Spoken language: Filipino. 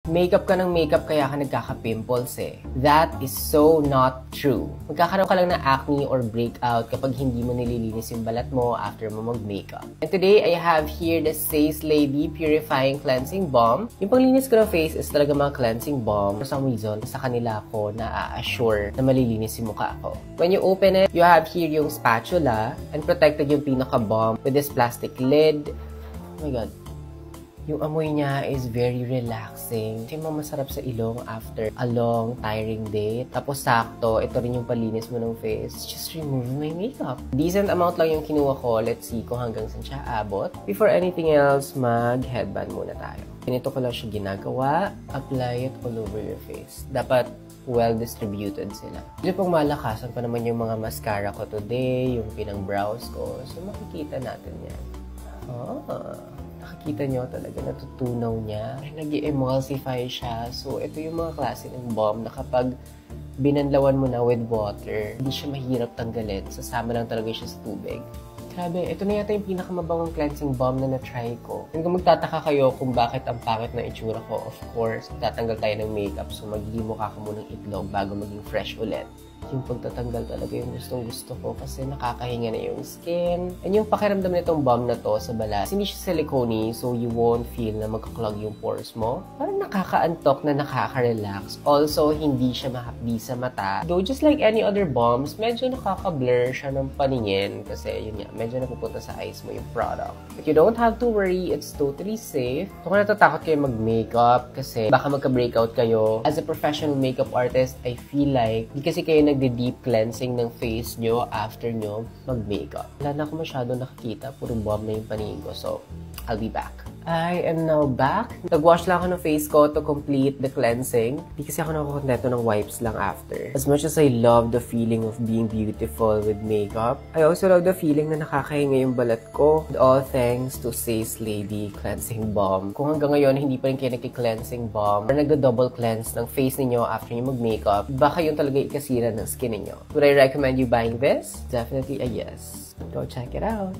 makeup ka ng makeup kaya ka nagkaka-pimples eh. That is so not true. Magkakaroon ka lang ng acne or breakout kapag hindi mo nililinis yung balat mo after mo mag-makeup. And today, I have here the Says Lady Purifying Cleansing Balm. Yung panglinis ko ng face is talaga mga cleansing balm. For some reason, sa kanila ko na-assure na malilinis yung mukha ko. When you open it, you have here yung spatula and protected yung pinaka-balm with this plastic lid. Oh my God. Yung amoy niya is very relaxing. Kasi masarap sa ilong after a long, tiring day. Tapos sakto, ito rin yung palinis mo ng face. Just remove my makeup. Decent amount lang yung kinuha ko. Let's see kung hanggang saan siya abot. Before anything else, mag-headband muna tayo. Ganito ko lang siya ginagawa. Apply it all over your face. Dapat well-distributed sila. Medyo pong malakasan pa naman yung mga mascara ko today, yung pinang-brows ko. So, makikita natin yan. Nakikita nyo talaga, natutunaw niya. Nag-emulsify siya. So, ito yung mga klase ng balm na kapag binanlawan mo na with water, hindi siya mahirap tanggalin. Sasama lang talaga siya sa tubig. Grabe, ito na yata yung pinakamabangong cleansing balm na na-try ko. And kung magtataka kayo kung bakit ang pangit na itsura ko, of course, tatanggal tayo ng makeup. So, magiging mukha ka munang itlog bago maging fresh ulit. Yung pagtatanggal talaga yung gustong-gusto ko kasi nakakahinga na yung skin. And yung pakiramdam nitong balm na to sa balat, hindi siya silicone, so you won't feel na magkaklog yung pores mo. Parang nakakaantok na nakaka-relax. Also, hindi siya mahapdi sa mata. Though, just like any other balms, medyo nakaka-blur siya ng paningin kasi yun nga, medyo napupunta sa eyes mo yung product. But you don't have to worry, it's totally safe. So, kung natatakot kayo mag-makeup kasi baka magka-breakout kayo, as a professional makeup artist, I feel like hindi kasi kayo nagde-deep cleansing ng face nyo after nyo mag-makeup. Wala na ako masyado nakikita. Puro bomb na yung paningin ko. So, I'll be back. I am now back. Nag-wash lang ako ng face ko to complete the cleansing. Hindi kasi ako nakakontento ng wipes lang after. As much as I love the feeling of being beautiful with makeup, I also love the feeling na nakakahinga yung balat ko. And all thanks to Says Lady Cleansing Balm. Kung hanggang ngayon hindi pa rin kayo nagki-cleansing balm or nagda-double cleanse ng face ninyo after nyo mag-makeup, baka yun talaga ikasira ng skin ninyo. Would I recommend you buying this? Definitely a yes. Go check it out.